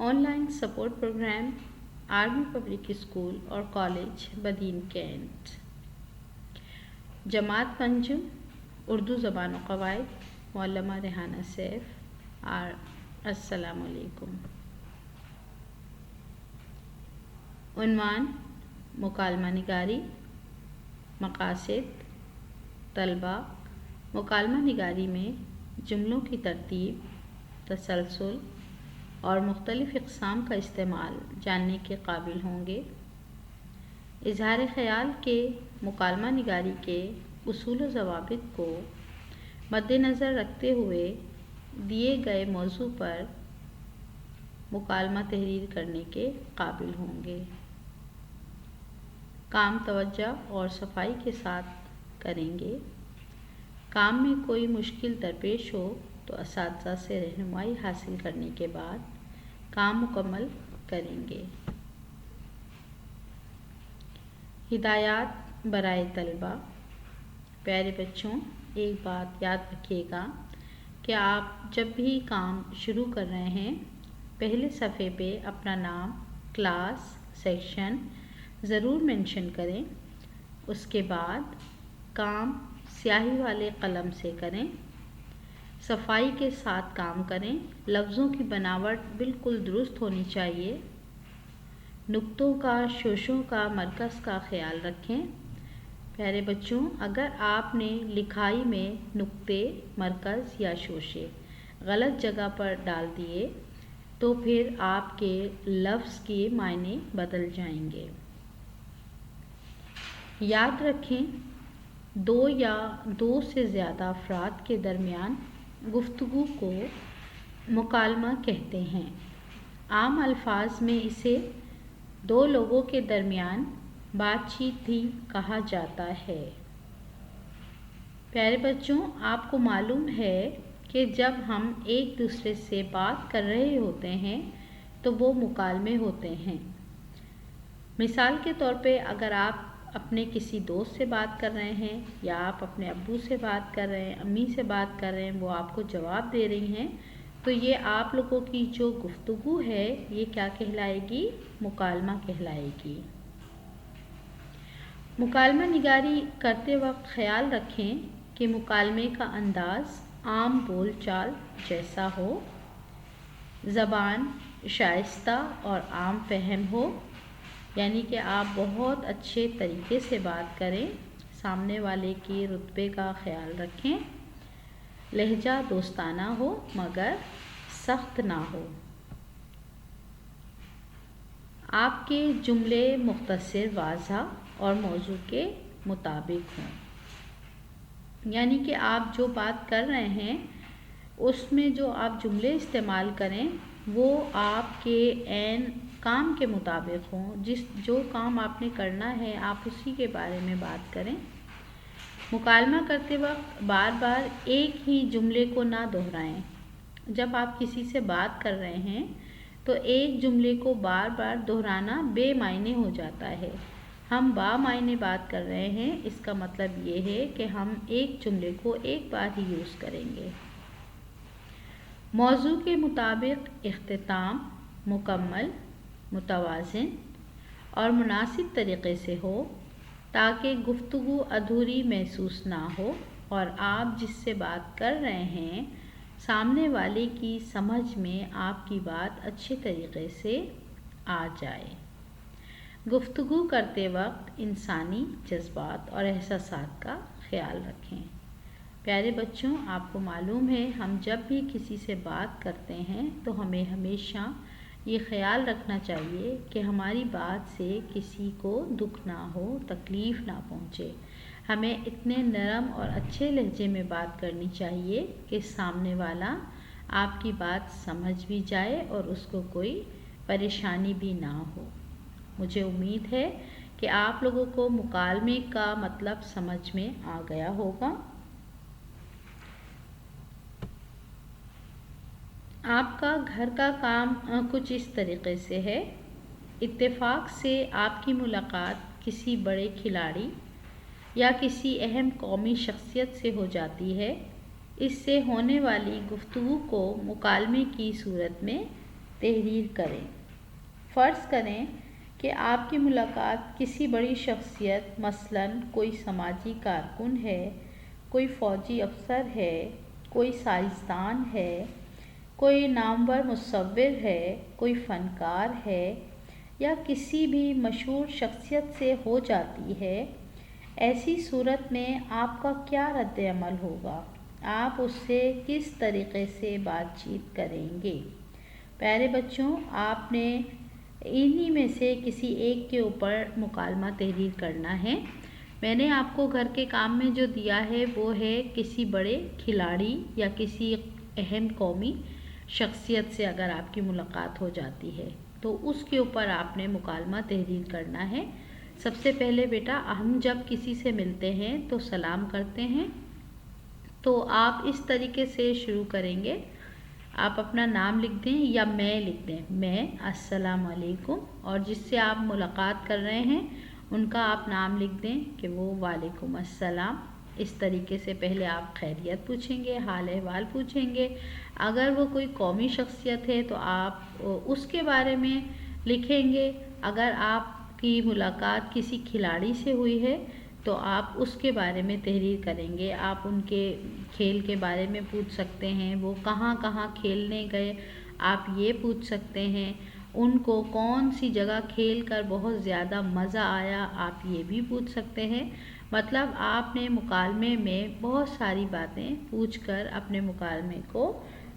On line support programme army public school اور college Badin cantt. جماعت پنجم اردو زبان و قواعد معلمہ ریحانہ سیف. السلام علیکم. عنوان: مکالمہ نگاری. مقاصد: طلبہ مکالمہ نگاری میں جملوں کی ترتیب، تسلسل اور مختلف اقسام کا استعمال جاننے کے قابل ہوں گے. اظہار خیال کے مکالمہ نگاری کے اصول و ضوابط کو مد نظر رکھتے ہوئے دیے گئے موضوع پر مکالمہ تحریر کرنے کے قابل ہوں گے. کام توجہ اور صفائی کے ساتھ کریں گے. کام میں کوئی مشکل درپیش ہو تو اساتذہ سے رہنمائی حاصل کرنے کے بعد کام مکمل کریں گے. ہدایات برائے طلبہ. پیارے بچوں، ایک بات یاد رکھیے گا کہ آپ جب بھی کام شروع کر رہے ہیں پہلے صفحے پہ اپنا نام، کلاس، سیکشن ضرور مینشن کریں. اس کے بعد کام سیاہی والے قلم سے کریں. صفائی کے ساتھ کام کریں. لفظوں کی بناوٹ بالکل درست ہونی چاہیے. نقطوں کا، شوشوں کا، مرکز کا خیال رکھیں. پیارے بچوں، اگر آپ نے لکھائی میں نقطے، مرکز یا شوشے غلط جگہ پر ڈال دیے تو پھر آپ کے لفظ کے معنی بدل جائیں گے. یاد رکھیں، دو یا دو سے زیادہ افراد کے درمیان گفتگو کو مکالمہ کہتے ہیں. عام الفاظ میں اسے دو لوگوں کے درمیان بات چیت بھی کہا جاتا ہے. پیارے بچوں، آپ کو معلوم ہے کہ جب ہم ایک دوسرے سے بات کر رہے ہوتے ہیں تو وہ مکالمے ہوتے ہیں. مثال کے طور پہ اگر آپ اپنے کسی دوست سے بات کر رہے ہیں یا آپ اپنے ابو سے بات کر رہے ہیں، امی سے بات کر رہے ہیں، وہ آپ کو جواب دے رہی ہیں تو یہ آپ لوگوں کی جو گفتگو ہے یہ کیا کہلائے گی؟ مکالمہ کہلائے گی. مکالمہ نگاری کرتے وقت خیال رکھیں کہ مکالمے کا انداز عام بول چال جیسا ہو، زبان شائستہ اور عام فہم ہو، یعنی کہ آپ بہت اچھے طریقے سے بات کریں. سامنے والے کے رتبے کا خیال رکھیں. لہجہ دوستانہ ہو مگر سخت نہ ہو. آپ کے جملے مختصر، واضح اور موضوع کے مطابق ہوں. یعنی کہ آپ جو بات کر رہے ہیں اس میں جو آپ جملے استعمال کریں وہ آپ کے عین کام کے مطابق ہوں. جو کام آپ نے کرنا ہے آپ اسی کے بارے میں بات کریں. مکالمہ کرتے وقت بار بار ایک ہی جملے کو نہ دہرائیں. جب آپ کسی سے بات کر رہے ہیں تو ایک جملے کو بار بار دہرانا بے معنی ہو جاتا ہے. ہم با معنی بات کر رہے ہیں، اس کا مطلب یہ ہے کہ ہم ایک جملے کو ایک بار ہی یوز کریں گے. موضوع کے مطابق اختتام مکمل، متوازن اور مناسب طریقے سے ہو تاکہ گفتگو ادھوری محسوس نہ ہو اور آپ جس سے بات کر رہے ہیں سامنے والے کی سمجھ میں آپ کی بات اچھے طریقے سے آ جائے. گفتگو کرتے وقت انسانی جذبات اور احساسات کا خیال رکھیں. پیارے بچوں، آپ کو معلوم ہے ہم جب بھی کسی سے بات کرتے ہیں تو ہمیں ہمیشہ یہ خیال رکھنا چاہیے کہ ہماری بات سے کسی کو دکھ نہ ہو، تکلیف نہ پہنچے. ہمیں اتنے نرم اور اچھے لہجے میں بات کرنی چاہیے کہ سامنے والا آپ کی بات سمجھ بھی جائے اور اس کو کوئی پریشانی بھی نہ ہو. مجھے امید ہے کہ آپ لوگوں کو مکالمے کا مطلب سمجھ میں آ گیا ہوگا. آپ کا گھر کا کام کچھ اس طریقے سے ہے. اتفاق سے آپ کی ملاقات کسی بڑے کھلاڑی یا کسی اہم قومی شخصیت سے ہو جاتی ہے. اس سے ہونے والی گفتگو کو مکالمے کی صورت میں تحریر کریں۔ فرض کریں کہ آپ کی ملاقات کسی بڑی شخصیت مثلاً کوئی سماجی کارکن ہے، کوئی فوجی افسر ہے، کوئی سائنسدان ہے، کوئی نامور مصور ہے، کوئی فنکار ہے یا کسی بھی مشہور شخصیت سے ہو جاتی ہے۔ ایسی صورت میں آپ کا کیا رد عمل ہوگا؟ آپ اس سے کس طریقے سے بات چیت کریں گے؟ پیارے بچوں، آپ نے انہی میں سے کسی ایک کے اوپر مکالمہ تحریر کرنا ہے۔ میں نے آپ کو گھر کے کام میں جو دیا ہے وہ ہے کسی بڑے کھلاڑی یا کسی اہم قومی شخصیت سے اگر آپ کی ملاقات ہو جاتی ہے تو اس کے اوپر آپ نے مکالمہ تحریر کرنا ہے۔ سب سے پہلے بیٹا ہم جب کسی سے ملتے ہیں تو سلام کرتے ہیں، تو آپ اس طریقے سے شروع کریں گے۔ آپ اپنا نام لکھ دیں یا میں لکھ دیں، میں السلام علیکم، اور جس سے آپ ملاقات کر رہے ہیں ان کا آپ نام لکھ دیں کہ وہ وعلیکم السلام۔ اس طریقے سے پہلے آپ خیریت پوچھیں گے، حال احوال پوچھیں گے۔ اگر وہ کوئی قومی شخصیت ہے تو آپ اس کے بارے میں لکھیں گے۔ اگر آپ کی ملاقات کسی کھلاڑی سے ہوئی ہے تو آپ اس کے بارے میں تحریر کریں گے۔ آپ ان کے کھیل کے بارے میں پوچھ سکتے ہیں، وہ کہاں کہاں کھیلنے گئے آپ یہ پوچھ سکتے ہیں، ان کو کون سی جگہ کھیل کر بہت زیادہ مزہ آیا آپ یہ بھی پوچھ سکتے ہیں۔ مطلب آپ نے مکالمے میں بہت ساری باتیں پوچھ کر اپنے مکالمے کو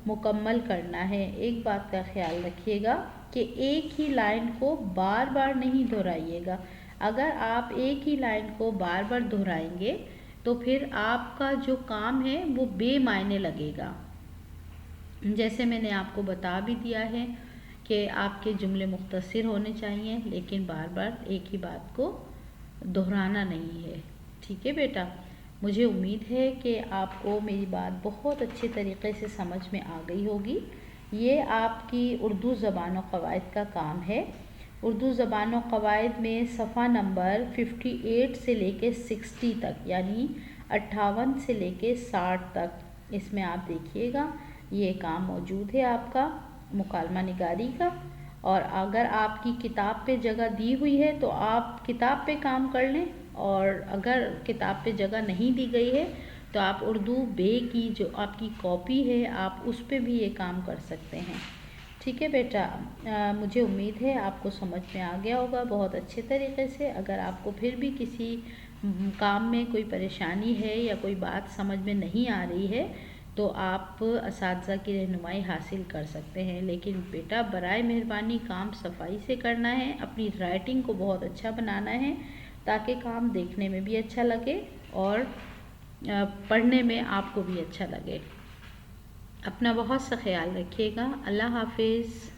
مکمل کرنا ہے۔ ایک بات کا خیال رکھیے گا کہ ایک ہی لائن کو بار بار نہیں دہرائیے گا۔ اگر آپ ایک ہی لائن کو بار بار دہرائیں گے تو پھر آپ کا جو کام ہے وہ بے معنی لگے گا۔ جیسے میں نے آپ کو بتا بھی دیا ہے کہ آپ کے جملے مختصر ہونے چاہیے لیکن بار بار ایک ہی بات کو دہرانا نہیں ہے۔ ٹھیک ہے بیٹا، مجھے امید ہے کہ آپ کو میری بات بہت اچھے طریقے سے سمجھ میں آ گئی ہوگی۔ یہ آپ کی اردو زبان و قواعد کا کام ہے۔ اردو زبان و قواعد میں صفحہ نمبر 58 سے لے کے 60 تک، یعنی 58 سے لے کے 60 تک، اس میں آپ دیکھیے گا یہ کام موجود ہے آپ کا مکالمہ نگاری کا۔ اور اگر آپ کی کتاب پہ جگہ دی ہوئی ہے تو آپ کتاب پہ کام کر لیں، اور اگر کتاب پہ جگہ نہیں دی گئی ہے تو آپ اردو بے کی جو آپ کی کاپی ہے آپ اس پہ بھی یہ کام کر سکتے ہیں۔ ٹھیک ہے بیٹا، مجھے امید ہے آپ کو سمجھ میں آ گیا ہوگا بہت اچھے طریقے سے۔ اگر آپ کو پھر بھی کسی کام میں کوئی پریشانی ہے یا کوئی بات سمجھ میں نہیں آ رہی ہے تو آپ اساتذہ کی رہنمائی حاصل کر سکتے ہیں، لیکن بیٹا برائے مہربانی کام صفائی سے کرنا ہے، اپنی رائٹنگ کو بہت اچھا بنانا ہے تاکہ کام دیکھنے میں بھی اچھا لگے اور پڑھنے میں آپ کو بھی اچھا لگے۔ اپنا بہت سا خیال رکھیے گا۔ اللہ حافظ۔